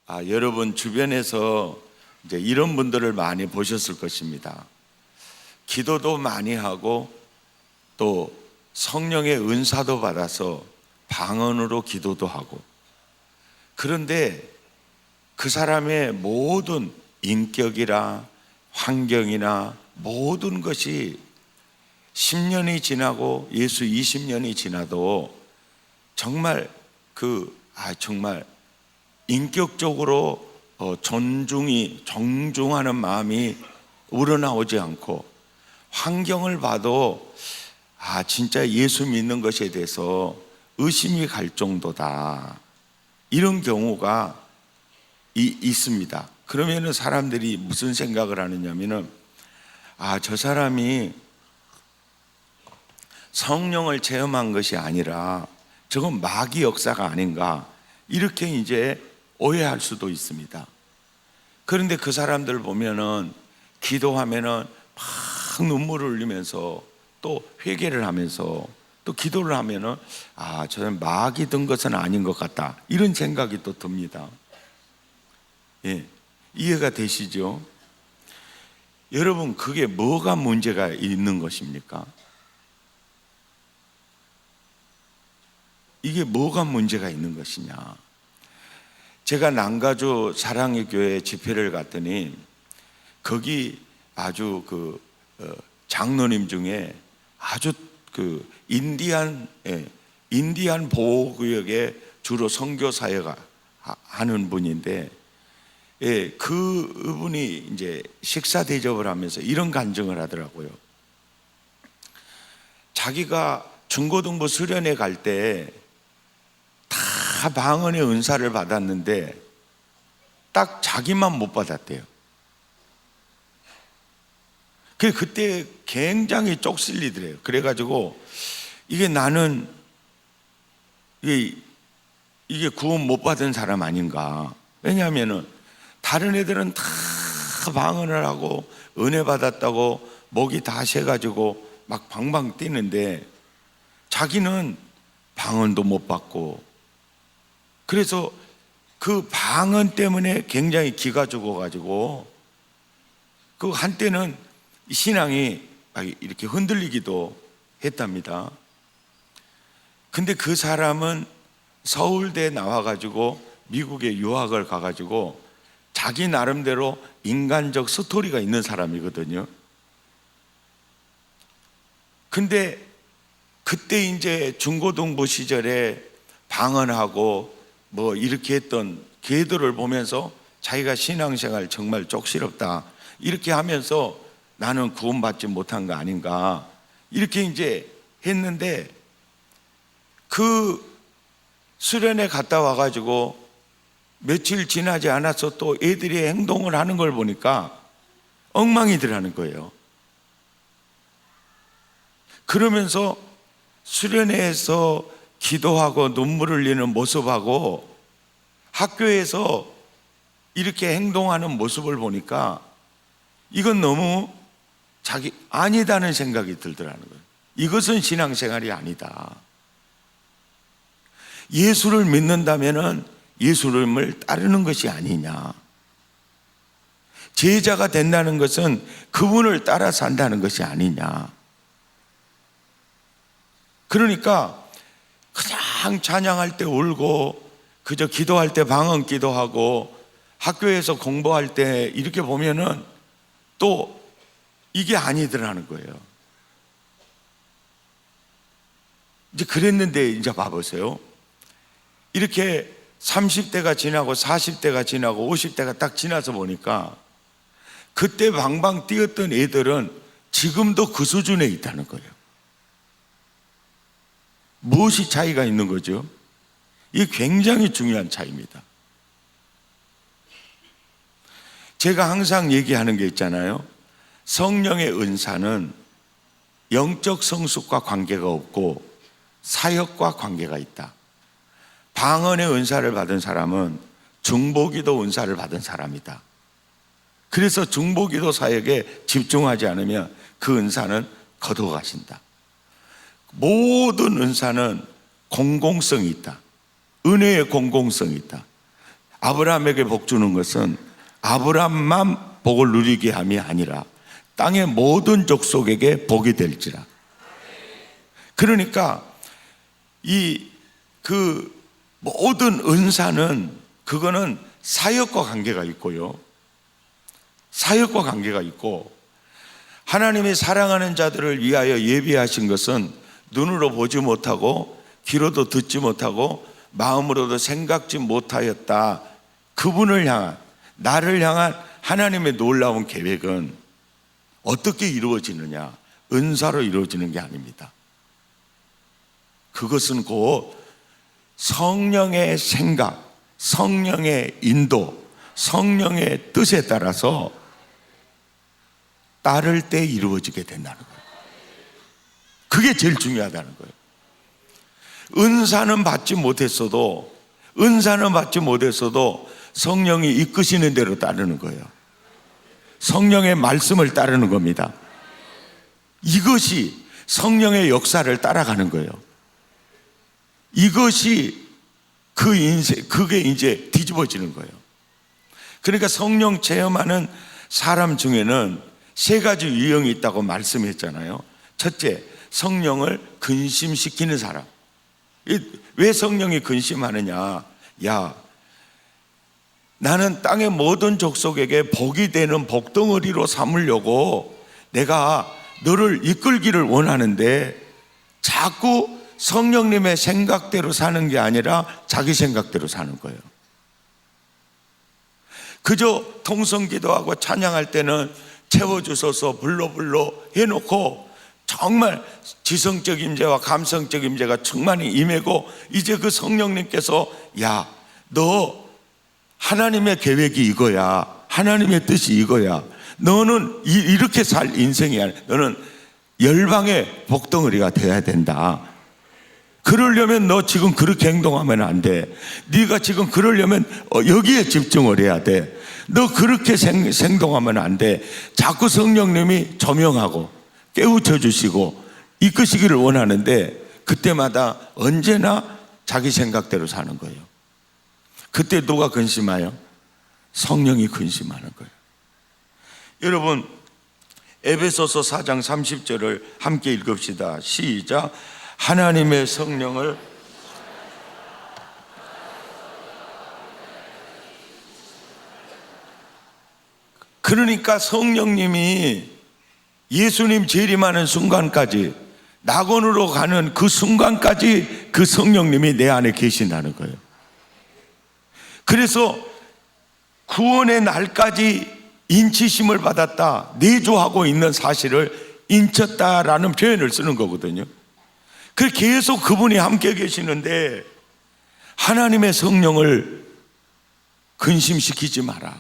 여러분 주변에서 이제 이런 분들을 많이 보셨을 것입니다. 기도도 많이 하고 또 성령의 은사도 받아서 방언으로 기도도 하고, 그런데 그 사람의 모든 인격이나 환경이나 모든 것이 10년이 지나고 예수 20년이 지나도 정말 정말 인격적으로 정중하는 마음이 우러나오지 않고, 환경을 봐도 진짜 예수 믿는 것에 대해서 의심이 갈 정도다, 이런 경우가 있습니다. 그러면은 사람들이 무슨 생각을 하느냐면은 저 사람이 성령을 체험한 것이 아니라 저건 마귀 역사가 아닌가, 이렇게 이제 오해할 수도 있습니다. 그런데 그 사람들 보면은 기도하면은 막 눈물을 흘리면서 또 회개를 하면서 또 기도를 하면은 저는 마귀 든 것은 아닌 것 같다, 이런 생각이 또 듭니다. 이해가 되시죠? 여러분, 그게 뭐가 문제가 있는 것입니까? 이게 뭐가 문제가 있는 것이냐? 제가 남가주 사랑의 교회 집회를 갔더니 거기 아주 장로님 중에 아주 인디안 보호구역에 주로 선교 사역을 하는 분인데, 그분이 이제 식사 대접을 하면서 이런 간증을 하더라고요. 자기가 중고등부 수련회 갈 때 다 방언의 은사를 받았는데 딱 자기만 못 받았대요. 그때 굉장히 쪽슬리더래요. 그래가지고 나는 이게 구원 못 받은 사람 아닌가. 왜냐하면은 다른 애들은 다 방언을 하고 은혜 받았다고 목이 다 새가지고 막 방방 뛰는데 자기는 방언도 못 받고, 그래서 그 방언 때문에 굉장히 기가 죽어가지고 한때는 신앙이 이렇게 흔들리기도 했답니다. 근데 그 사람은 서울대 나와가지고 미국에 유학을 가가지고 자기 나름대로 인간적 스토리가 있는 사람이거든요. 근데 그때 이제 중고등부 시절에 방언하고 이렇게 했던 걔들을 보면서 자기가 신앙생활 정말 쪽시럽다, 이렇게 하면서 나는 구원받지 못한 거 아닌가, 이렇게 이제 했는데, 그 수련회 갔다 와가지고 며칠 지나지 않아서 또 애들이 행동을 하는 걸 보니까 엉망이더라는 거예요. 그러면서 수련회에서 기도하고 눈물 흘리는 모습하고 학교에서 이렇게 행동하는 모습을 보니까 이건 너무 아니다는 생각이 들더라는 거예요. 이것은 신앙생활이 아니다. 예수를 믿는다면은 예수님을 따르는 것이 아니냐. 제자가 된다는 것은 그분을 따라 산다는 것이 아니냐. 그러니까 그냥 찬양할 때 울고 그저 기도할 때 방언 기도하고 학교에서 공부할 때 이렇게 보면은 또 이게 아니더라는 거예요. 이제 그랬는데 이제 봐보세요. 이렇게 30대가 지나고 40대가 지나고 50대가 딱 지나서 보니까 그때 방방 뛰었던 애들은 지금도 그 수준에 있다는 거예요. 무엇이 차이가 있는 거죠? 이게 굉장히 중요한 차이입니다. 제가 항상 얘기하는 게 있잖아요. 성령의 은사는 영적 성숙과 관계가 없고 사역과 관계가 있다. 방언의 은사를 받은 사람은 중보기도 은사를 받은 사람이다. 그래서 중보기도 사역에 집중하지 않으면 그 은사는 거둬가신다. 모든 은사는 공공성이 있다. 은혜의 공공성이 있다. 아브라함에게 복 주는 것은 아브라함만 복을 누리게 함이 아니라 땅의 모든 족속에게 복이 될지라. 그러니까 그 모든 은사는 그거는 사역과 관계가 있고요. 사역과 관계가 있고, 하나님이 사랑하는 자들을 위하여 예비하신 것은 눈으로 보지 못하고 귀로도 듣지 못하고 마음으로도 생각지 못하였다. 그분을 향한, 나를 향한 하나님의 놀라운 계획은 어떻게 이루어지느냐? 은사로 이루어지는 게 아닙니다. 그것은 곧 성령의 생각, 성령의 인도, 성령의 뜻에 따라서 따를 때 이루어지게 된다는 거예요. 그게 제일 중요하다는 거예요. 은사는 받지 못했어도 성령이 이끄시는 대로 따르는 거예요. 성령의 말씀을 따르는 겁니다. 이것이 성령의 역사를 따라가는 거예요. 이것이 그 인생, 그게 이제 뒤집어지는 거예요. 그러니까 성령 체험하는 사람 중에는 세 가지 유형이 있다고 말씀했잖아요. 첫째, 성령을 근심시키는 사람. 왜 성령이 근심하느냐? 야, 나는 땅의 모든 족속에게 복이 되는 복덩어리로 삼으려고 내가 너를 이끌기를 원하는데 자꾸 성령님의 생각대로 사는 게 아니라 자기 생각대로 사는 거예요. 그저 통성기도하고 찬양할 때는 채워주소서 불러 해놓고 정말 지성적 임재와 감성적 임재가 충만히 임하고, 이제 그 성령님께서 야, 너 하나님의 계획이 이거야, 하나님의 뜻이 이거야, 너는 이렇게 살 인생이 아니야, 너는 열방의 복덩어리가 돼야 된다. 그러려면 너 지금 그렇게 행동하면 안 돼. 네가 지금 그러려면 여기에 집중을 해야 돼. 너 그렇게 행동하면 안 돼. 자꾸 성령님이 조명하고 깨우쳐 주시고 이끄시기를 원하는데 그때마다 언제나 자기 생각대로 사는 거예요. 그때 누가 근심해요? 성령이 근심하는 거예요. 여러분, 에베소서 4장 30절을 함께 읽읍시다. 시작. 하나님의 성령을 그러니까 성령님이 예수님 재림하는 순간까지, 낙원으로 가는 그 순간까지 그 성령님이 내 안에 계신다는 거예요. 그래서 구원의 날까지 인치심을 받았다, 내조하고 있는 사실을 인쳤다라는 표현을 쓰는 거거든요. 그 계속 그분이 함께 계시는데 하나님의 성령을 근심시키지 마라.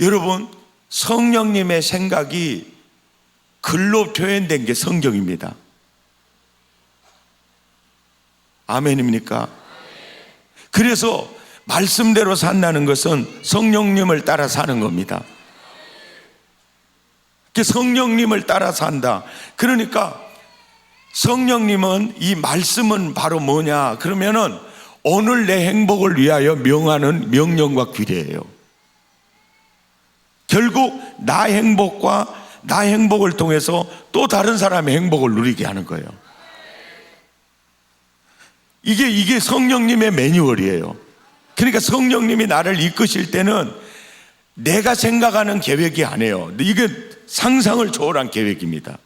여러분, 성령님의 생각이 글로 표현된 게 성경입니다. 아멘입니까? 그래서 말씀대로 산다는 것은 성령님을 따라 사는 겁니다. 성령님을 따라 산다. 그러니까 성령님은, 이 말씀은 바로 뭐냐 그러면은 오늘 내 행복을 위하여 명하는 명령과 규례예요. 결국 나 행복을 통해서 또 다른 사람의 행복을 누리게 하는 거예요. 이게 성령님의 매뉴얼이에요. 그러니까 성령님이 나를 이끄실 때는 내가 생각하는 계획이 아니에요. 이게 상상을 초월한 계획입니다.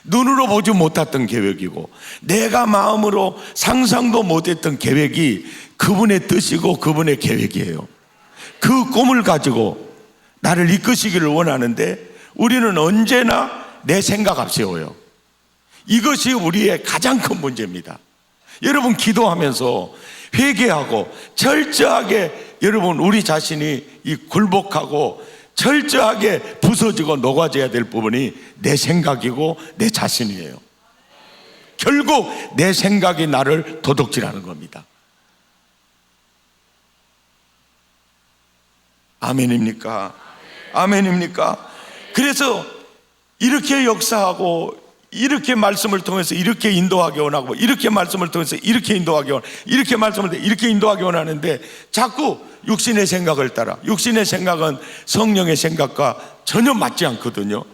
눈으로 보지 못했던 계획이고 내가 마음으로 상상도 못했던 계획이 그분의 뜻이고 그분의 계획이에요. 그 꿈을 가지고 나를 이끄시기를 원하는데 우리는 언제나 내 생각 앞세워요. 이것이 우리의 가장 큰 문제입니다. 여러분, 기도하면서 회개하고 철저하게 여러분 우리 자신이 굴복하고 철저하게 부서지고 녹아져야 될 부분이 내 생각이고 내 자신이에요. 결국 내 생각이 나를 도둑질하는 겁니다. 아멘입니까? 아멘입니까? 그래서 이렇게 역사하고 이렇게 말씀을 통해서 이렇게 인도하기 원하고, 이렇게 말씀을 통해서 이렇게 인도하기 원하고, 이렇게 말씀을 통해서 이렇게 인도하기 원하는데 자꾸 육신의 생각을 따라. 육신의 생각은 성령의 생각과 전혀 맞지 않거든요.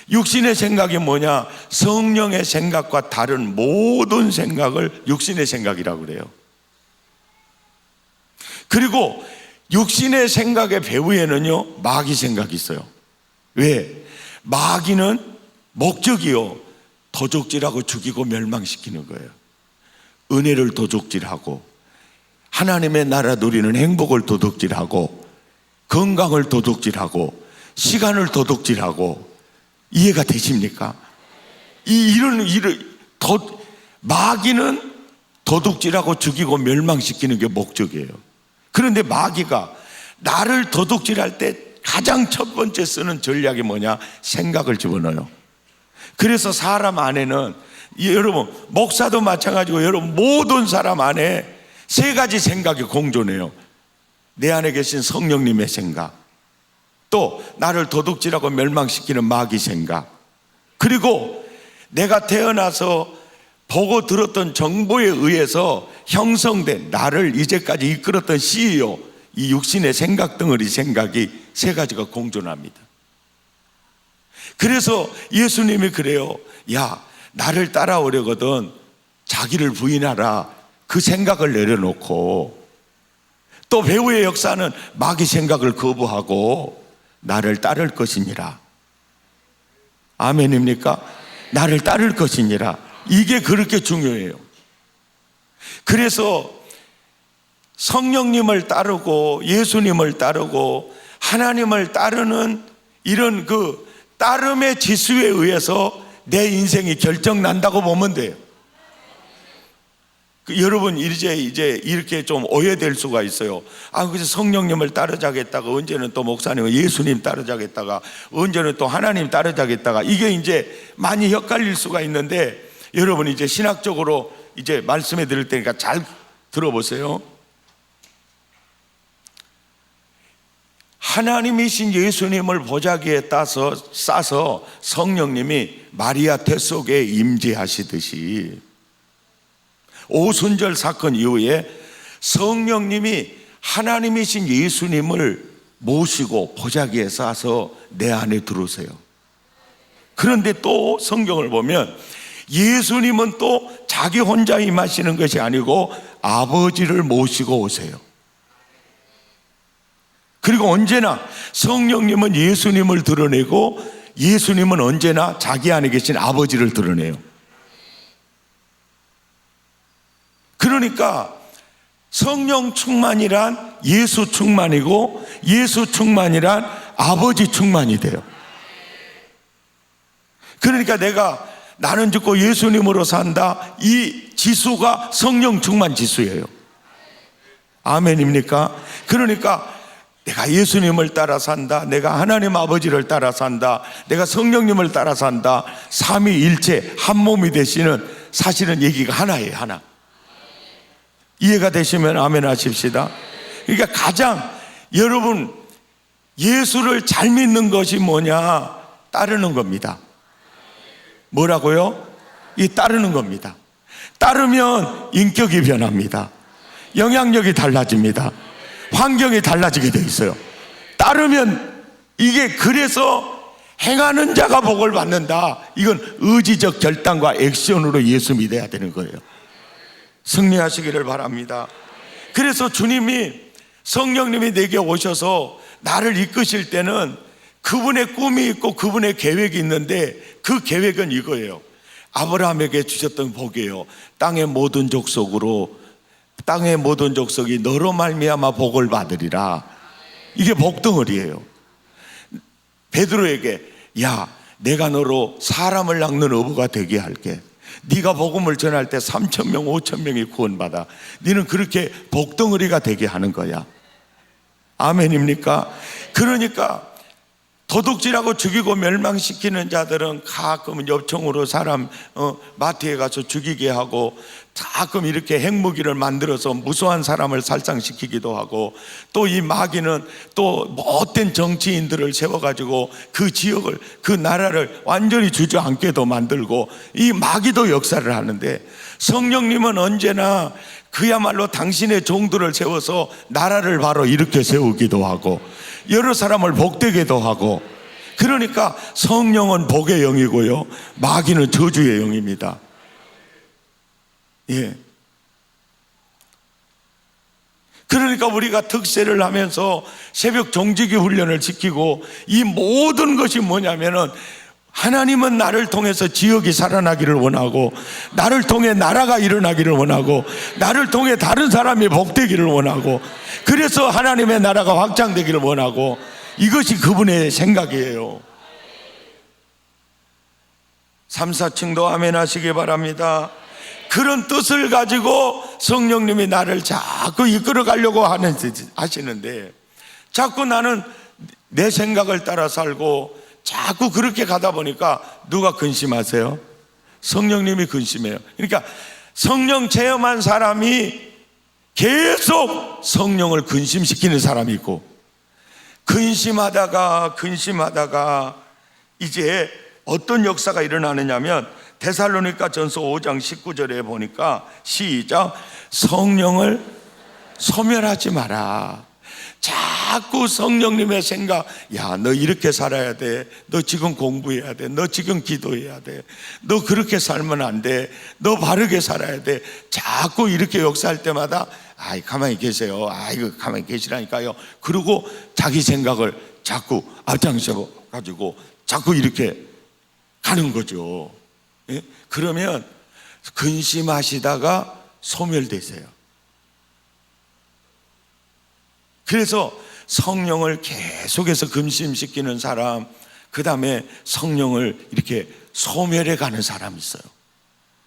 육신의 생각이 뭐냐? 성령의 생각과 다른 모든 생각을 육신의 생각이라고 그래요. 그리고 육신의 생각의 배후에는요, 마귀 생각이 있어요. 왜? 마귀는 목적이요, 도적질하고 죽이고 멸망시키는 거예요. 은혜를 도적질하고, 하나님의 나라 누리는 행복을 도둑질하고, 건강을 도둑질하고, 시간을 도둑질하고. 이해가 되십니까? 마귀는 도둑질하고 죽이고 멸망시키는 게 목적이에요. 그런데 마귀가 나를 도둑질할 때 가장 첫 번째 쓰는 전략이 뭐냐? 생각을 집어넣어요. 그래서 사람 안에는, 여러분 목사도 마찬가지고 여러분 모든 사람 안에 세 가지 생각이 공존해요. 내 안에 계신 성령님의 생각, 또 나를 도둑질하고 멸망시키는 마귀 생각, 그리고 내가 태어나서 보고 들었던 정보에 의해서 형성된 나를 이제까지 이끌었던 CEO, 이 육신의 생각 덩어리 생각이 세 가지가 공존합니다. 그래서 예수님이 그래요. 야, 나를 따라오려거든 자기를 부인하라. 그 생각을 내려놓고, 또 배후의 역사는 마귀 생각을 거부하고 나를 따를 것이니라. 아멘입니까? 나를 따를 것이니라. 이게 그렇게 중요해요. 그래서 성령님을 따르고 예수님을 따르고 하나님을 따르는 이런 그 따름의 지수에 의해서 내 인생이 결정난다고 보면 돼요. 여러분 이제 이렇게 좀 오해될 수가 있어요. 그래서 성령님을 따르자겠다가 언제는 또 목사님 예수님 따르자겠다가 언제는 또 하나님 따르자겠다가, 이게 이제 많이 헷갈릴 수가 있는데, 여러분 이제 신학적으로 이제 말씀해 드릴 테니까 잘 들어보세요. 하나님이신 예수님을 보자기에 싸서 성령님이 마리아 태 속에 임재하시듯이, 오순절 사건 이후에 성령님이 하나님이신 예수님을 모시고 보자기에 싸서 내 안에 들어오세요. 그런데 또 성경을 보면 예수님은 또 자기 혼자 임하시는 것이 아니고 아버지를 모시고 오세요. 그리고 언제나 성령님은 예수님을 드러내고 예수님은 언제나 자기 안에 계신 아버지를 드러내요. 그러니까 성령 충만이란 예수 충만이고 예수 충만이란 아버지 충만이 돼요. 그러니까 나는 죽고 예수님으로 산다, 이 지수가 성령 충만 지수예요. 아멘입니까? 그러니까 내가 예수님을 따라 산다, 내가 하나님 아버지를 따라 산다, 내가 성령님을 따라 산다, 삼위일체 한 몸이 되시는, 사실은 얘기가 하나예요. 하나. 이해가 되시면 아멘 하십시다. 그러니까 가장 여러분 예수를 잘 믿는 것이 뭐냐? 따르는 겁니다. 뭐라고요? 이 따르는 겁니다. 따르면 인격이 변합니다. 영향력이 달라집니다. 환경이 달라지게 돼 있어요. 따르면 이게, 그래서 행하는 자가 복을 받는다. 이건 의지적 결단과 액션으로 예수 믿어야 되는 거예요. 승리하시기를 바랍니다. 그래서 주님이, 성령님이 내게 오셔서 나를 이끄실 때는 그분의 꿈이 있고 그분의 계획이 있는데, 그 계획은 이거예요. 아브라함에게 주셨던 복이에요. 땅의 모든 족속이 너로 말미암아 복을 받으리라. 이게 복덩어리예요. 베드로에게, 야, 내가 너로 사람을 낚는 어부가 되게 할게. 네가 복음을 전할 때 3,000명 5,000명이 구원받아. 너는 그렇게 복덩어리가 되게 하는 거야. 아멘입니까? 그러니까 도둑질하고 죽이고 멸망시키는 자들은 가끔 엽총으로 사람 마트에 가서 죽이게 하고, 가끔 이렇게 핵무기를 만들어서 무수한 사람을 살상시키기도 하고, 또 이 마귀는 또 못된 정치인들을 세워가지고 그 지역을, 그 나라를 완전히 주저앉게도 만들고, 이 마귀도 역사를 하는데, 성령님은 언제나 그야말로 당신의 종들을 세워서 나라를 바로 이렇게 세우기도 하고 여러 사람을 복되게도 하고, 그러니까 성령은 복의 영이고요, 마귀는 저주의 영입니다. 예. 그러니까 우리가 특세를 하면서 새벽 종지기 훈련을 지키고, 이 모든 것이 뭐냐면은, 하나님은 나를 통해서 지역이 살아나기를 원하고, 나를 통해 나라가 일어나기를 원하고, 나를 통해 다른 사람이 복되기를 원하고, 그래서 하나님의 나라가 확장되기를 원하고, 이것이 그분의 생각이에요. 3, 4층도 아멘 하시기 바랍니다. 그런 뜻을 가지고 성령님이 나를 자꾸 이끌어 가려고 하시는데, 자꾸 나는 내 생각을 따라 살고 자꾸 그렇게 가다 보니까 누가 근심하세요? 성령님이 근심해요. 그러니까 성령 체험한 사람이 계속 성령을 근심시키는 사람이 있고, 근심하다가 이제 어떤 역사가 일어나느냐면, 데살로니가 전서 5장 19절에 보니까, 시작, 성령을 소멸하지 마라. 자꾸 성령님의 생각, 야, 너 이렇게 살아야 돼, 너 지금 공부해야 돼, 너 지금 기도해야 돼, 너 그렇게 살면 안 돼, 너 바르게 살아야 돼, 자꾸 이렇게 역사할 때마다, 아이 가만히 계세요, 아이고 가만히 계시라니까요. 그리고 자기 생각을 자꾸 앞장서 가지고 자꾸 이렇게 가는 거죠. 예? 그러면 근심하시다가 소멸되세요. 그래서 성령을 계속해서 근심시키는 사람, 그 다음에 성령을 이렇게 소멸해 가는 사람이 있어요.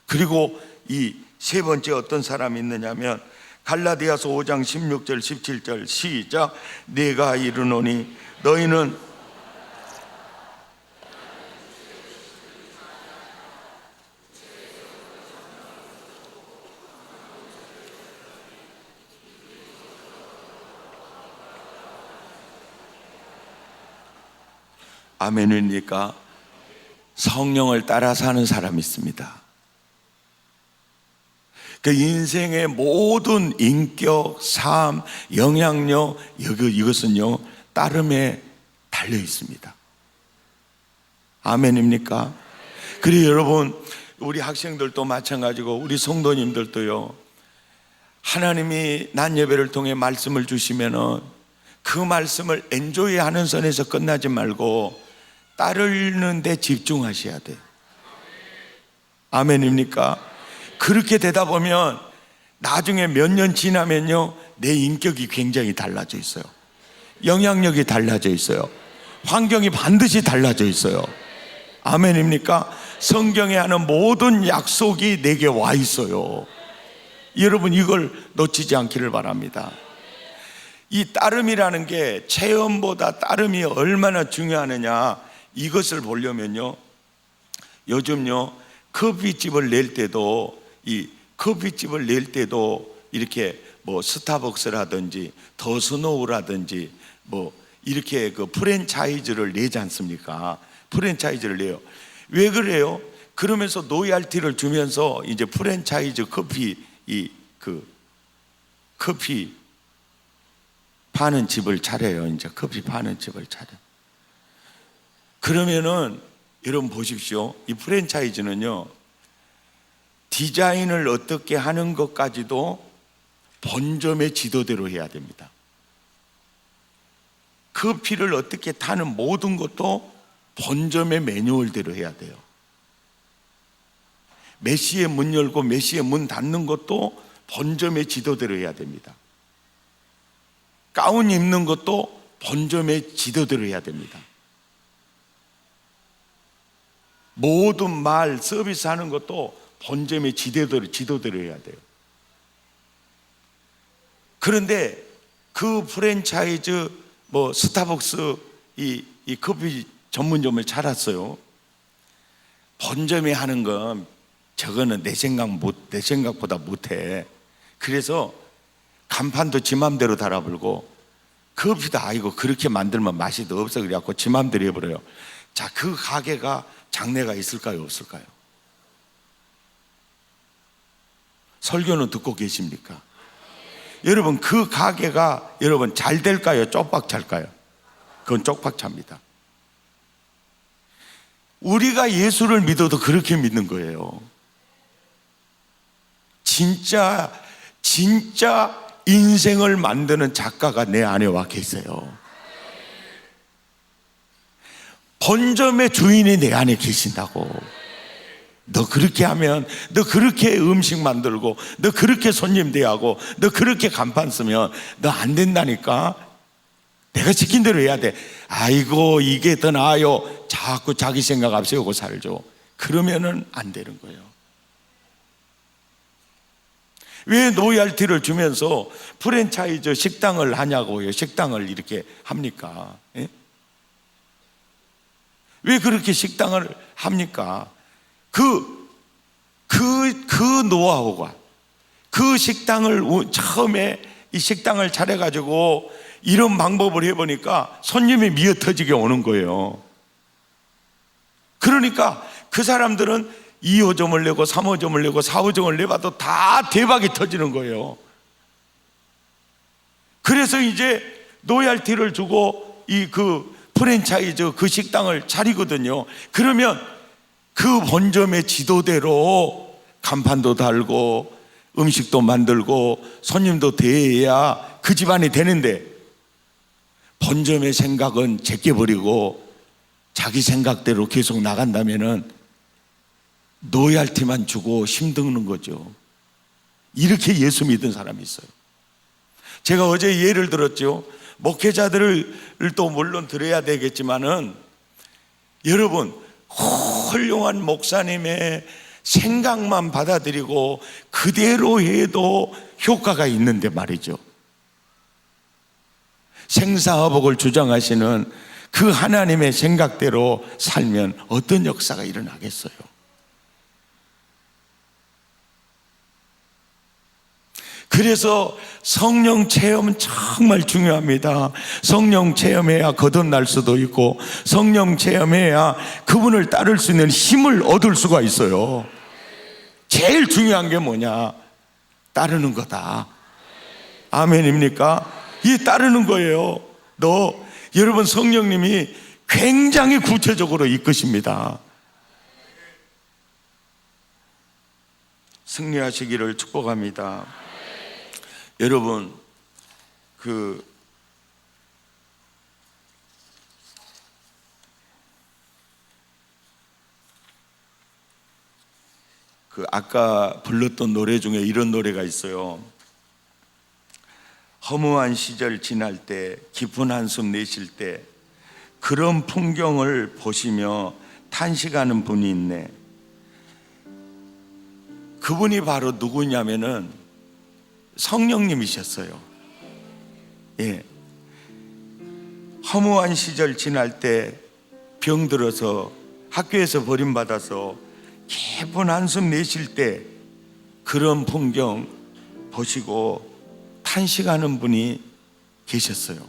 그리고 이 세 번째 어떤 사람이 있느냐면, 갈라디아서 5장 16절 17절 시작, 내가 이르노니 너희는 아멘입니까? 성령을 따라 사는 사람이 있습니다. 그 인생의 모든 인격, 삶, 영향력, 이것은요 따름에 달려 있습니다. 아멘입니까? 그리고 여러분, 우리 학생들도 마찬가지고 우리 성도님들도요, 하나님이 낮 예배를 통해 말씀을 주시면은 그 말씀을 엔조이하는 선에서 끝나지 말고 따르는 데 집중하셔야 돼요. 아멘입니까? 그렇게 되다 보면 나중에 몇 년 지나면요, 내 인격이 굉장히 달라져 있어요. 영향력이 달라져 있어요. 환경이 반드시 달라져 있어요. 아멘입니까? 성경에 하는 모든 약속이 내게 와 있어요. 여러분, 이걸 놓치지 않기를 바랍니다. 이 따름이라는 게 체험보다 따름이 얼마나 중요하느냐, 이것을 보려면요, 요즘요 커피집을 낼 때도, 이 커피집을 낼 때도 이렇게 뭐 스타벅스라든지 더스노우라든지 뭐 이렇게 그 프랜차이즈를 내지 않습니까? 프랜차이즈를 내요. 왜 그래요? 그러면서 로얄티를 주면서 이제 프랜차이즈 커피, 커피 파는 집을 차려요. 이제 커피 파는 집을 차려. 그러면은 여러분 보십시오. 이 프랜차이즈는요, 디자인을 어떻게 하는 것까지도 본점의 지도대로 해야 됩니다. 커피를 어떻게 타는 모든 것도 본점의 매뉴얼대로 해야 돼요. 몇 시에 문 열고 몇 시에 문 닫는 것도 본점의 지도대로 해야 됩니다. 가운 입는 것도 본점의 지도대로 해야 됩니다. 모든 말 서비스하는 것도 본점의 지도대로 해야 돼요. 그런데 그 프랜차이즈 뭐 스타벅스 이 커피 전문점을 차렸어요. 본점에 하는 건 저거는 내 생각보다 못해. 그래서 간판도 지 맘대로 달아불고, 커피도 아이고 그렇게 만들면 맛이 더 없어 그래갖고 지 맘대로 해버려요. 자, 그 가게가 장래가 있을까요, 없을까요? 설교는 듣고 계십니까? 여러분, 그 가게가 여러분 잘 될까요, 쪽박 찰까요? 그건 쪽박 찹니다. 우리가 예수를 믿어도 그렇게 믿는 거예요. 진짜 인생을 만드는 작가가 내 안에 와 계세요. 본점의 주인이 내 안에 계신다고. 너 그렇게 하면, 너 그렇게 음식 만들고, 너 그렇게 손님 대하고, 너 그렇게 간판 쓰면 너 안 된다니까. 내가 시킨 대로 해야 돼. 아이고 이게 더 나아요. 자꾸 자기 생각 앞세우고 살죠. 그러면은 안 되는 거예요. 왜 로얄티를 주면서 프랜차이즈 식당을 하냐고요. 식당을 이렇게 합니까? 예? 왜 그렇게 식당을 합니까? 그 노하우가, 그 식당을 처음에 이 식당을 차려가지고 이런 방법을 해보니까 손님이 미어터지게 오는 거예요. 그러니까 그 사람들은 2호점을 내고 3호점을 내고 4호점을 내봐도 다 대박이 터지는 거예요. 그래서 이제 로얄티를 주고 그 프랜차이즈 그 식당을 차리거든요. 그러면 그 본점의 지도대로 간판도 달고 음식도 만들고 손님도 대해야 그 집안이 되는데, 본점의 생각은 제껴버리고 자기 생각대로 계속 나간다면은 로얄티만 주고 힘드는 거죠. 이렇게 예수 믿은 사람이 있어요. 제가 어제 예를 들었죠. 목회자들을 또 물론 들어야 되겠지만은, 여러분 훌륭한 목사님의 생각만 받아들이고 그대로 해도 효과가 있는데 말이죠. 생사화복을 주장하시는 그 하나님의 생각대로 살면 어떤 역사가 일어나겠어요? 그래서 성령 체험은 정말 중요합니다. 성령 체험해야 거듭날 수도 있고, 성령 체험해야 그분을 따를 수 있는 힘을 얻을 수가 있어요. 제일 중요한 게 뭐냐? 따르는 거다. 아멘입니까? 이 따르는 거예요. 여러분 성령님이 굉장히 구체적으로 이끄십니다. 승리하시기를 축복합니다. 여러분 그 아까 불렀던 노래 중에 이런 노래가 있어요. 허무한 시절 지날 때, 깊은 한숨 내쉴 때 그런 풍경을 보시며 탄식하는 분이 있네. 그분이 바로 누구냐면은 성령님이셨어요. 예. 허무한 시절 지날 때, 병들어서 학교에서 버림받아서 깊은 한숨 내쉴 때 그런 풍경 보시고 탄식하는 분이 계셨어요.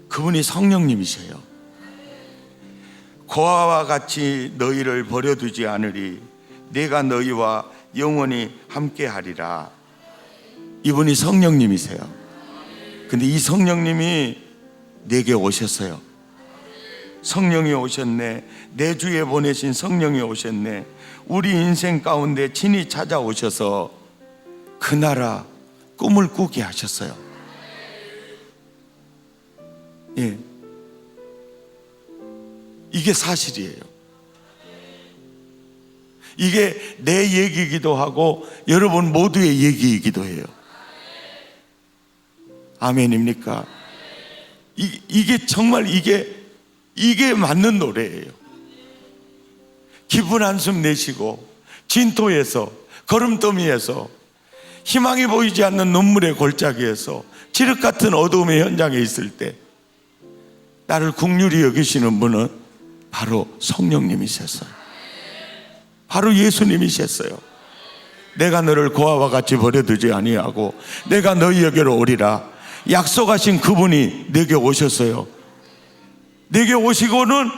그분이 성령님이세요. 고아와 같이 너희를 버려두지 않으리. 내가 너희와 영원히 함께하리라. 이분이 성령님이세요. 근데 이 성령님이 내게 오셨어요. 성령이 오셨네. 내 주에 보내신 성령이 오셨네. 우리 인생 가운데 친히 찾아오셔서 그 나라 꿈을 꾸게 하셨어요. 예. 이게 사실이에요. 이게 내 얘기이기도 하고 여러분 모두의 얘기이기도 해요. 아멘입니까? 이게 정말 이게 맞는 노래예요. 깊은 한숨 내쉬고 진토에서, 걸음더미에서, 희망이 보이지 않는 눈물의 골짜기에서, 칠흑 같은 어두움의 현장에 있을 때 나를 긍휼히 여기시는 분은 바로 성령님이셨어요. 바로 예수님이셨어요. 내가 너를 고아와 같이 버려두지 아니하고 내가 너희에게로 오리라 약속하신 그분이 내게 오셨어요. 내게 오시고는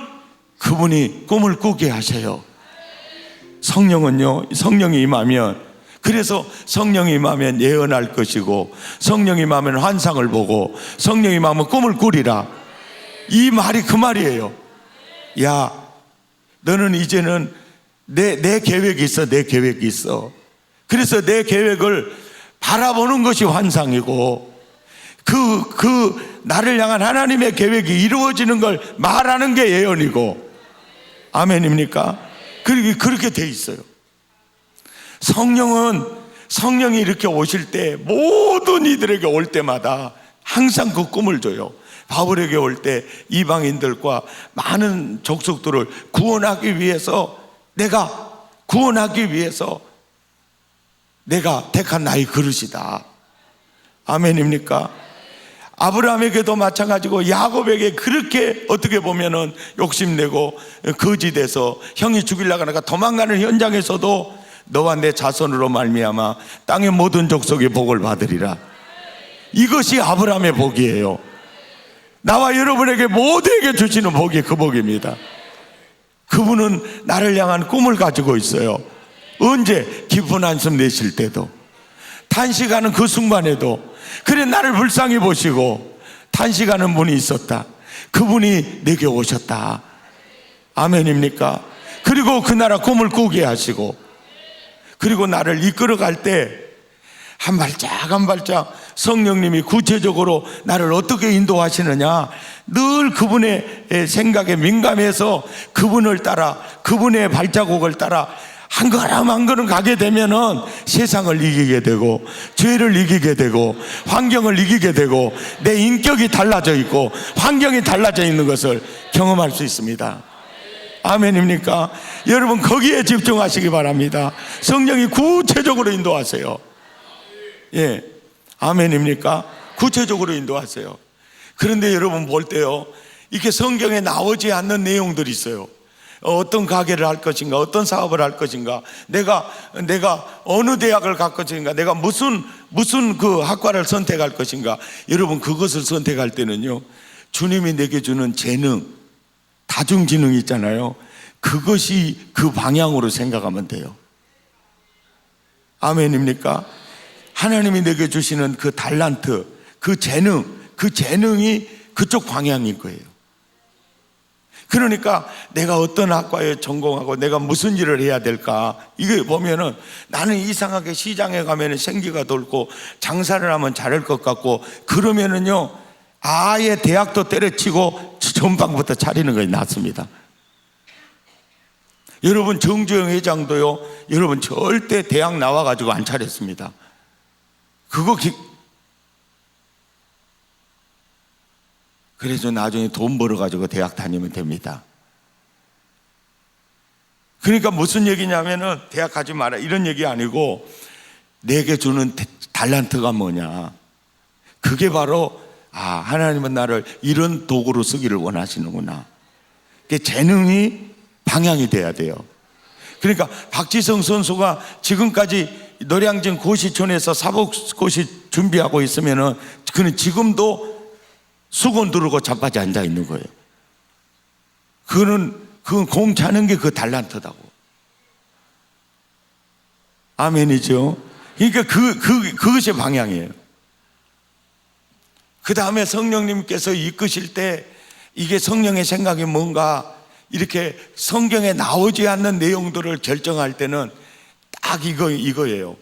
그분이 꿈을 꾸게 하셔요. 성령은요, 성령이 임하면, 그래서 성령이 임하면 예언할 것이고 성령이 임하면 환상을 보고 성령이 임하면 꿈을 꾸리라. 이 말이 그 말이에요. 야, 너는 이제는 내 계획이 있어. 내 계획이 있어. 그래서 내 계획을 바라보는 것이 환상이고 나를 향한 하나님의 계획이 이루어지는 걸 말하는 게 예언이고. 아멘입니까? 그렇게 돼 있어요. 성령이 이렇게 오실 때 모든 이들에게 올 때마다 항상 그 꿈을 줘요. 바울에게 올 때 이방인들과 많은 족속들을 구원하기 위해서 내가 택한 나의 그릇이다. 아멘입니까? 아브라함에게도 마찬가지고 야곱에게 그렇게 어떻게 보면은 욕심내고 거짓해서 형이 죽이려고 하니까 도망가는 현장에서도 너와 내 자손으로 말미암아 땅의 모든 족속이 복을 받으리라. 이것이 아브라함의 복이에요. 나와 여러분에게 모두에게 주시는 복이 그 복입니다. 그분은 나를 향한 꿈을 가지고 있어요. 언제? 깊은 한숨 내쉴 때도, 탄식하는 그 순간에도. 그래, 나를 불쌍히 보시고 탄식하는 분이 있었다. 그분이 내게 오셨다. 아멘입니까? 그리고 그 나라 꿈을 꾸게 하시고, 그리고 나를 이끌어갈 때 한 발짝 한 발짝 성령님이 구체적으로 나를 어떻게 인도하시느냐, 늘 그분의 생각에 민감해서 그분을 따라, 그분의 발자국을 따라 한 걸음 한 걸음 가게 되면은 세상을 이기게 되고 죄를 이기게 되고 환경을 이기게 되고 내 인격이 달라져 있고 환경이 달라져 있는 것을 경험할 수 있습니다. 아멘입니까? 여러분, 거기에 집중하시기 바랍니다. 성령이 구체적으로 인도하세요. 예, 아멘입니까? 구체적으로 인도하세요. 그런데 여러분 볼 때요, 이렇게 성경에 나오지 않는 내용들이 있어요. 어떤 가게를 할 것인가, 어떤 사업을 할 것인가, 내가 어느 대학을 갈 것인가, 내가 무슨 그 학과를 선택할 것인가. 여러분, 그것을 선택할 때는요, 주님이 내게 주는 재능, 다중지능 있잖아요. 그것이 그 방향으로 생각하면 돼요. 아멘입니까? 하나님이 내게 주시는 그 달란트, 그 재능이 그쪽 방향인 거예요. 그러니까 내가 어떤 학과에 전공하고 내가 무슨 일을 해야 될까, 이거 보면은 나는 이상하게 시장에 가면은 생기가 돌고 장사를 하면 잘할 것 같고, 그러면은요 아예 대학도 때려치고 전방부터 차리는 것이 낫습니다. 여러분, 정주영 회장도요, 여러분 절대 대학 나와가지고 안 차렸습니다. 그래서 나중에 돈 벌어가지고 대학 다니면 됩니다. 그러니까 무슨 얘기냐면은 대학 가지 마라 이런 얘기 아니고, 내게 주는 달란트가 뭐냐, 그게 바로 하나님은 나를 이런 도구로 쓰기를 원하시는구나. 그게 재능이 방향이 돼야 돼요. 그러니까 박지성 선수가 지금까지 노량진 고시촌에서 사복고시 준비하고 있으면은 그는 지금도 수건 두르고 자빠져 앉아 있는 거예요. 그건 공 차는 게 그 달란트다고. 아멘이죠. 그러니까 그것이 방향이에요. 그 다음에 성령님께서 이끄실 때 이게 성령의 생각이 뭔가 이렇게 성경에 나오지 않는 내용들을 결정할 때는 딱 이거예요.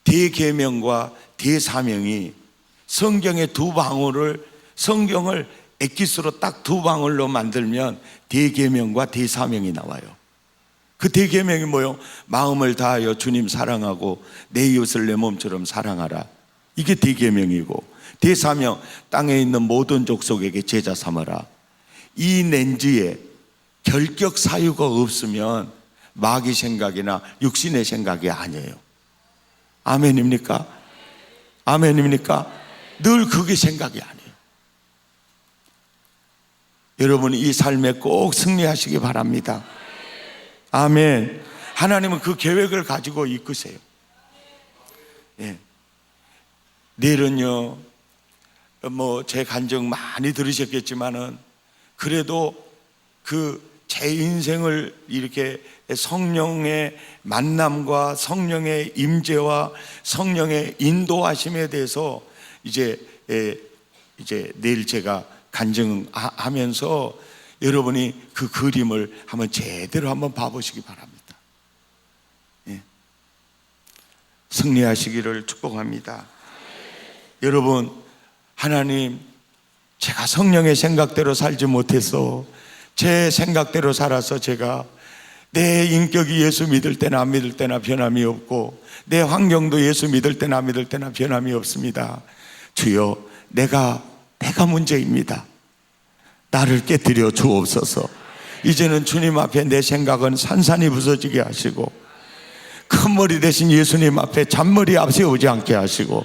대계명과 대사명이 성경의 두 방울을, 성경을 엑기스로 딱 두 방울로 만들면 대계명과 대사명이 나와요. 그 대계명이 뭐요? 마음을 다하여 주님 사랑하고 내 이웃을 내 몸처럼 사랑하라. 이게 대계명이고, 대사명, 땅에 있는 모든 족속에게 제자 삼아라. 이 렌즈에 결격 사유가 없으면 마귀 생각이나 육신의 생각이 아니에요. 아멘입니까? 아멘입니까? 늘 그게 생각이 아니에요. 여러분 이 삶에 꼭 승리하시기 바랍니다. 아멘. 하나님은 그 계획을 가지고 이끄세요. 예. 내일은요, 제 간증 많이 들으셨겠지만은 그래도 제 인생을 이렇게 성령의 만남과 성령의 임재와 성령의 인도하심에 대해서 이제 내일 제가 간증하면서 여러분이 그 그림을 한번 제대로 한번 봐보시기 바랍니다. 예. 승리하시기를 축복합니다. 여러분, 하나님, 제가 성령의 생각대로 살지 못해서 제 생각대로 살아서 제가 내 인격이 예수 믿을 때나 안 믿을 때나 변함이 없고 내 환경도 예수 믿을 때나 안 믿을 때나 변함이 없습니다. 주여, 내가 문제입니다. 나를 깨뜨려 주옵소서. 이제는 주님 앞에 내 생각은 산산이 부서지게 하시고 큰 머리 대신 예수님 앞에 잔머리 앞세우지 않게 하시고,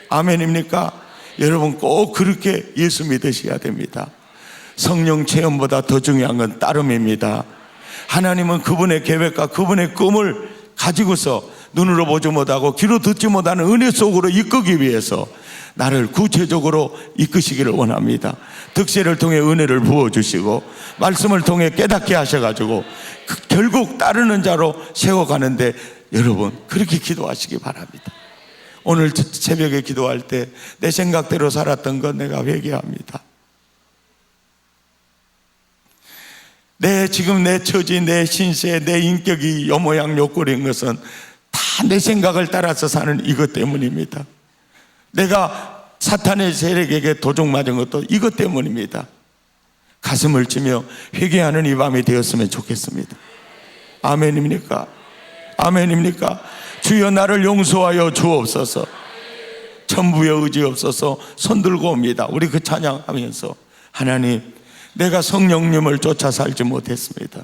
아멘입니까? 여러분 꼭 그렇게 예수 믿으셔야 됩니다. 성령 체험보다 더 중요한 건 따름입니다. 하나님은 그분의 계획과 그분의 꿈을 가지고서 눈으로 보지 못하고 귀로 듣지 못하는 은혜 속으로 이끄기 위해서 나를 구체적으로 이끄시기를 원합니다. 득세를 통해 은혜를 부어주시고 말씀을 통해 깨닫게 하셔가지고 결국 따르는 자로 세워가는데 여러분 그렇게 기도하시기 바랍니다. 오늘 새벽에 기도할 때 내 생각대로 살았던 건 내가 회개합니다. 지금 내 처지, 내 신세, 내 인격이 요모양 요꼴인 것은 다 내 생각을 따라서 사는 이것 때문입니다. 내가 사탄의 세력에게 도둑 맞은 것도 이것 때문입니다. 가슴을 치며 회개하는 이 밤이 되었으면 좋겠습니다. 아멘입니까? 아멘입니까? 주여 나를 용서하여 주옵소서. 천부의 의지 없어서 손들고 옵니다. 우리 그 찬양하면서 하나님, 내가 성령님을 쫓아 살지 못했습니다.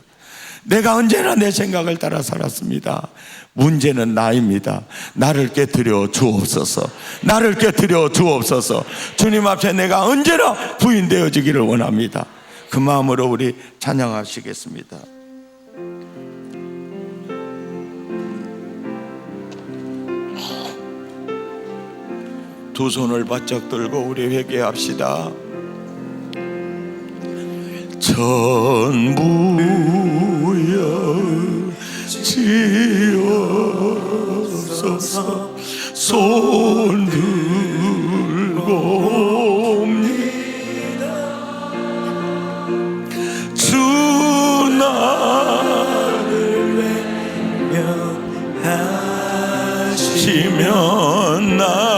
내가 언제나 내 생각을 따라 살았습니다. 문제는 나입니다. 나를 깨뜨려 주옵소서. 나를 깨뜨려 주옵소서. 주님 앞에 내가 언제나 부인되어지기를 원합니다. 그 마음으로 우리 찬양하시겠습니다. 두 손을 바짝 들고 우리 회개합시다. 전부여지옵소서. 손 들고 옵니다. 주 나를 외면하시면 나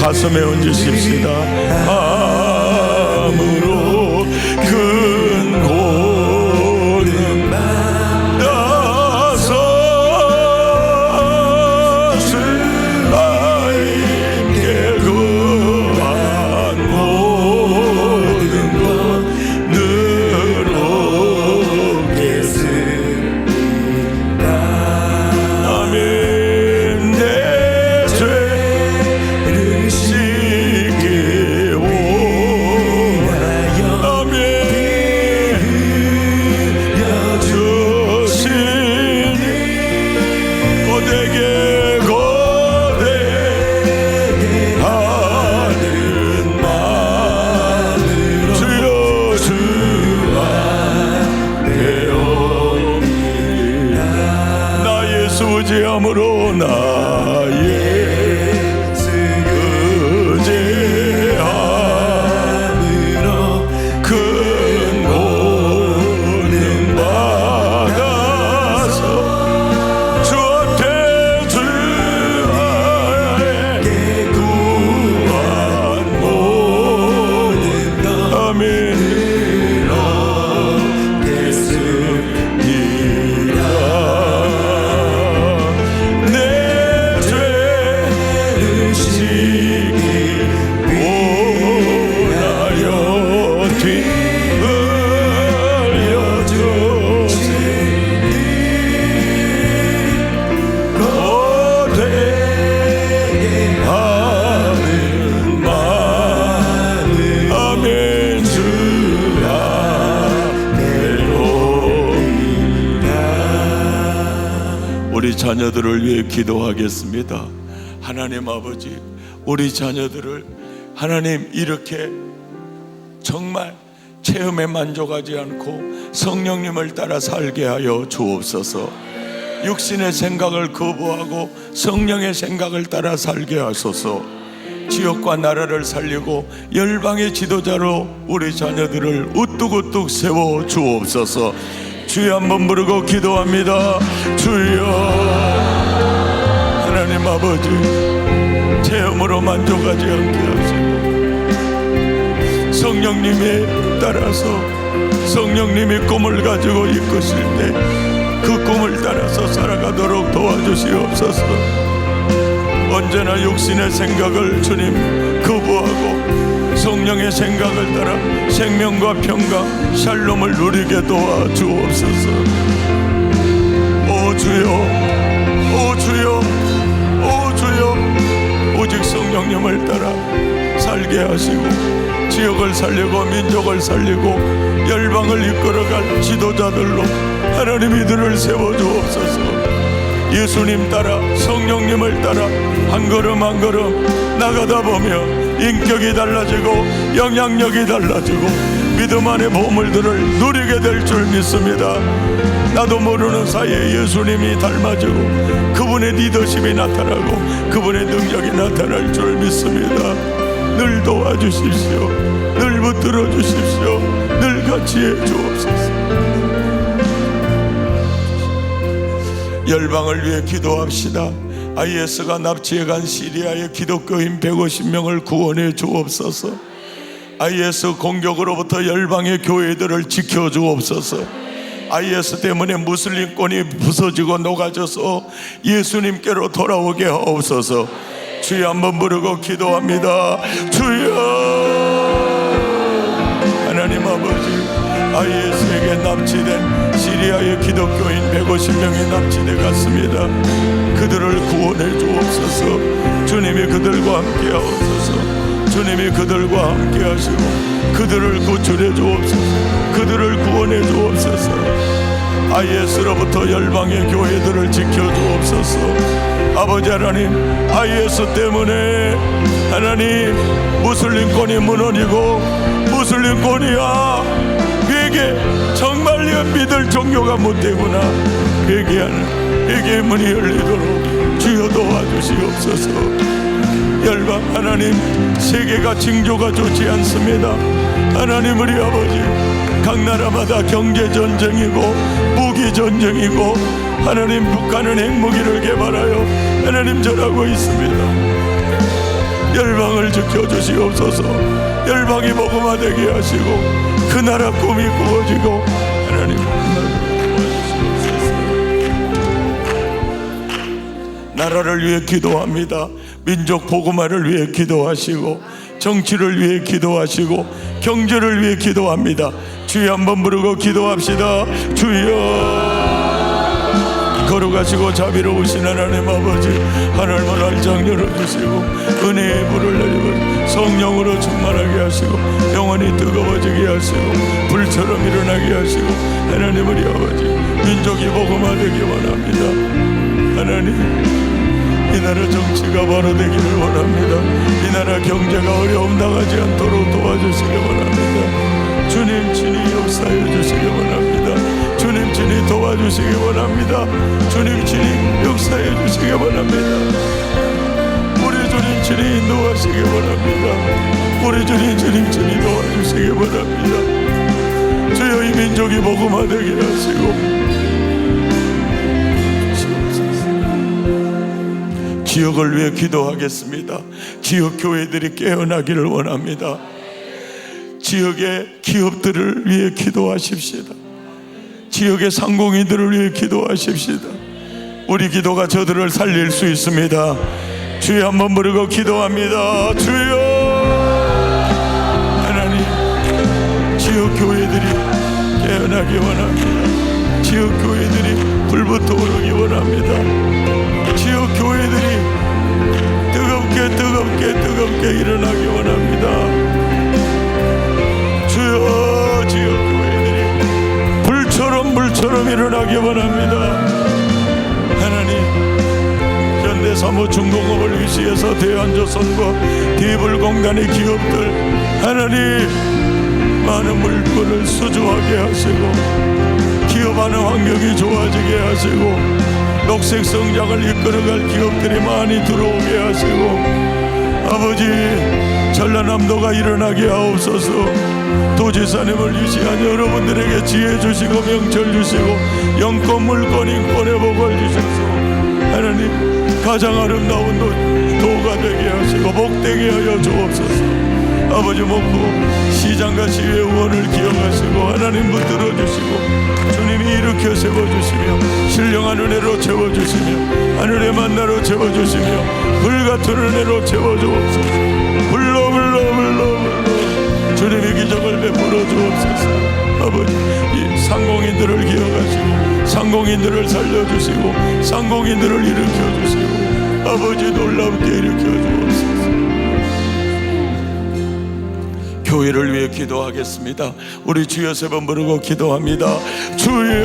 가슴에 얹으십시다. 마음으로 근고는 의지함으로 나의 의지함으로 큰 권능 받아서 주 앞에 주하에 구한 모든 아멘 우리 자녀들을 위해 기도하겠습니다. 하나님 아버지, 우리 자녀들을 하나님 이렇게 정말 체험에 만족하지 않고 성령님을 따라 살게 하여 주옵소서. 육신의 생각을 거부하고 성령의 생각을 따라 살게 하소서. 지역과 나라를 살리고 열방의 지도자로 우리 자녀들을 우뚝우뚝 세워 주옵소서. 주여 한번 부르고 기도합니다. 주여, 하나님 아버지, 체험으로 만족하지 않게 하시고 성령님에 따라서 성령님이 꿈을 가지고 이끄실 때 그 꿈을 따라서 살아가도록 도와주시옵소서. 언제나 육신의 생각을 주님 거부하고 성령의 생각을 따라 생명과 평강 샬롬을 누리게 도와주옵소서. 오 주여, 오 주여, 오 주여, 오직 성령님을 따라 살게 하시고 지역을 살리고 민족을 살리고 열방을 이끌어갈 지도자들로 하나님 이들을 세워주옵소서. 예수님 따라 성령님을 따라 한 걸음 한 걸음 나가다 보면 인격이 달라지고 영향력이 달라지고 믿음 안의 보물들을 누리게 될 줄 믿습니다. 나도 모르는 사이에 예수님이 닮아지고 그분의 리더십이 나타나고 그분의 능력이 나타날 줄 믿습니다. 늘 도와주십시오. 늘 붙들어 주십시오. 늘 같이 해 주옵소서. 열방을 위해 기도합시다. IS가 납치해간 시리아의 기독교인 150명을 구원해 주옵소서. IS 공격으로부터 열방의 교회들을 지켜 주옵소서. IS 때문에 무슬림권이 부서지고 녹아져서 예수님께로 돌아오게 하옵소서. 주여 한번 부르고 기도합니다. 주여, 하나님 아버지, IS에게 납치된 시리아의 기독교인 150명이 납치돼 갔습니다. 그들을 구원해 주옵소서. 주님이 그들과 함께 하옵소서. 주님이 그들과 함께 하시고 그들을 구출해 주옵소서. 그들을 구원해 주옵소서. IS로부터 열방의 교회들을 지켜 주옵소서. 아버지 하나님, IS 때문에 하나님 무슬림권이 무너지고 무슬림권이야 회개, 정말 믿을 종교가 못되구나 회개하는 회개의 문이 열리도록 주여 도와주시옵소서. 열방 하나님, 세계가 징조가 좋지 않습니다. 하나님 우리 아버지, 각 나라마다 경제전쟁이고 무기전쟁이고 하나님 북한은 핵무기를 개발하여 하나님 절하고 있습니다. 열방을 지켜주시옵소서. 열방이 복음화되게 하시고 그 나라 꿈이 꾸어지고 하나님 나라를 위해 기도합니다. 민족 복음화를 위해 기도하시고 정치를 위해 기도하시고 경제를 위해 기도합니다. 주여 한번 부르고 기도합시다. 주여, 거룩하시고 자비로우신 하나님 아버지, 하늘문 알장 열어주시고 은혜의 불을 내리고 성령으로 충만하게 하시고 영원히 뜨거워지게 하시고 불처럼 일어나게 하시고 하나님 우리 아버지, 민족이 복음화되기 원합니다. 하나님, 이 나라 정치가 바로 되기를 원합니다. 이 나라 경제가 어려움 당하지 않도록 도와주시기 원합니다. 주님 친히 역사해 주시기 원합니다. 주님 친히 도와주시기 원합니다. 주님 친히 역사해 주시기 바랍니다. 우리 주님 주님 인도하시기 바랍니다. 우리 주님 주님 주님 도와주시기 바랍니다. 주여 이 민족이 복음화되게 하시고 지역을 위해 기도하겠습니다. 지역 교회들이 깨어나기를 원합니다. 지역의 기업들을 위해 기도하십시다. 지역의 상공인들을 위해 기도하십시다. 우리 기도가 저들을 살릴 수 있습니다. 주여 한번 부르고 기도합니다. 주여 하나님, 지역 교회들이 깨어나기 원합니다. 지역 교회들이 불붙어 오르기 원합니다. 지역 교회들이 뜨겁게 일어나기 원합니다. 주여, 지역 교회들이 불처럼 일어나기 원합니다. 하나님, 현대사무중공업을 위시해서 대한조선과 디블공단의 기업들 하나님 많은 물건을 수주하게 하시고 기업하는 환경이 좋아지게 하시고 녹색 성장을 이끌어갈 기업들이 많이 들어오게 하시고 아버지 전라남도가 일어나게 하옵소서. 도지사님을 위시한 여러분들에게 지혜 주시고 명철 주시고 영권 물권 인권의 복을 주셔서 하나님 가장 아름다운 도가 되게 하시고 복되게 하여 주옵소서. 아버지 목포 시장과 시의 의원을 기억하시고 하나님 붙들어 주시고 주님이 일으켜 세워주시며 신령한 은혜로 채워주시며 하늘의 만나로 채워주시며 불같은 은혜로 채워주옵소서. 불러 주님의 기적을 베풀어 주옵소서. 아버지 이 상공인들을 기억하시고 상공인들을 살려주시고 상공인들을 일으켜 주시고 아버지 놀랍게 일으켜 주옵소서. 교회를 위해 기도하겠습니다. 우리 주여 세 번 부르고 기도합니다. 주여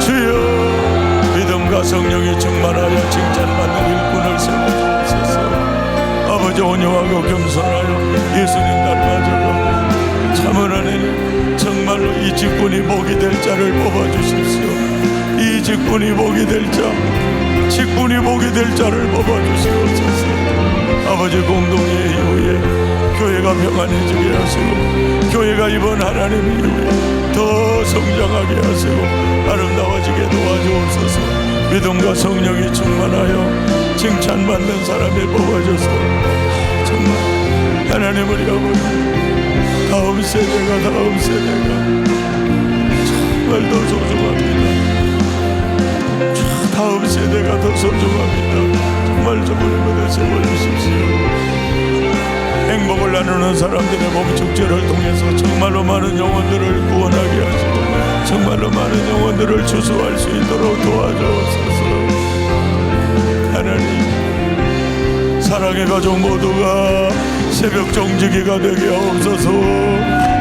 주여 믿음과 성령이 충만하여 칭찬받는 일꾼을 세워주옵소서. 아버지 온유하고 겸손하여 예수님 닮아져가 참은 은혜는 정말로 이 직분이 복이 될 자를 뽑아주십시오. 이 직분이 복이 될 자, 직분이 복이 될 자를 뽑아주시옵소서. 아버지 공동회 이후에 교회가 평안해지게 하시고 교회가 이번 하나님 이후에 더 성장하게 하시고 아름다워지게 도와주옵소서. 믿음과 성령이 충만하여 칭찬받는 사람을 뽑아줘서 정말 하나님 우리 아버지 다음 세대가 정말 더 소중합니다. 다음 세대가 더 소중합니다. 정말 저분을 세워주십시오. 행복을 나누는 사람들의 몸축제를 통해서 정말로 많은 영혼들을 구원하게 하시고 정말로 많은 영혼들을 추수할 수 있도록 도와주옵소서. 하나님 사랑의 가족 모두가 새벽 정직이가 되게 하옵소서.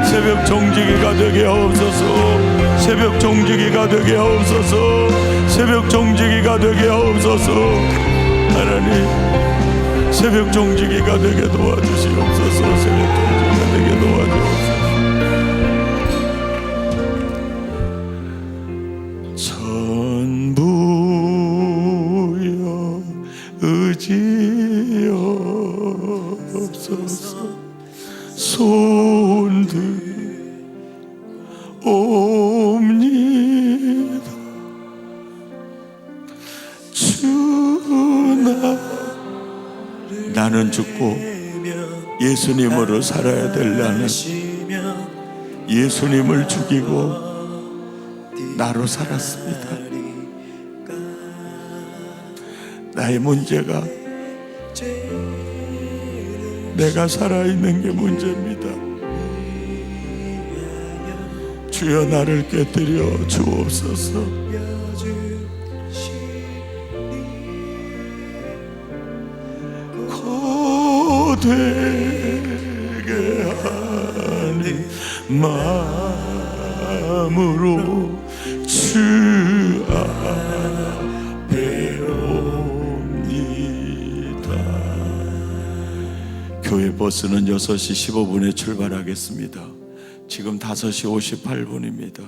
새벽 정직이가 되게 하옵소서. 새벽 정직이가 되게 하옵소서. 새벽 정직이가 되게 하옵소서. 하나님 새벽 정직이가 되게 도와주시옵소서. 새벽 정직이가 되게 도와주옵소서. 전부여 의지여 없소서. 손들 옵니다. 나는 죽고 예수님으로 살아야 될 나는 예수님을 죽이고 나로 살았습니다. 나의 문제가 내가 살아있는 게 문제입니다. 주여 나를 깨뜨려 주옵소서. 되게 하는 마음으로 주 앞에 옵니다. 교회 버스는 6시 15분에 출발하겠습니다. 지금 5시 58분입니다.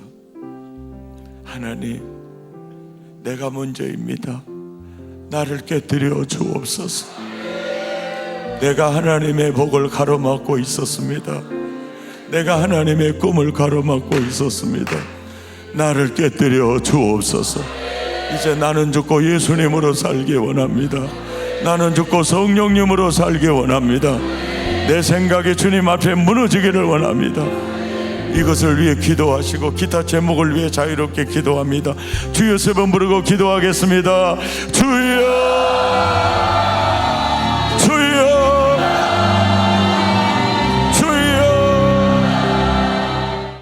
하나님 내가 문제입니다. 나를 깨뜨려 주옵소서. 내가 하나님의 복을 가로막고 있었습니다. 내가 하나님의 꿈을 가로막고 있었습니다. 나를 깨뜨려 주옵소서. 이제 나는 죽고 예수님으로 살기 원합니다. 나는 죽고 성령님으로 살기 원합니다. 내 생각이 주님 앞에 무너지기를 원합니다. 이것을 위해 기도하시고 기타 제목을 위해 자유롭게 기도합니다. 주여 세 번 부르고 기도하겠습니다. 주여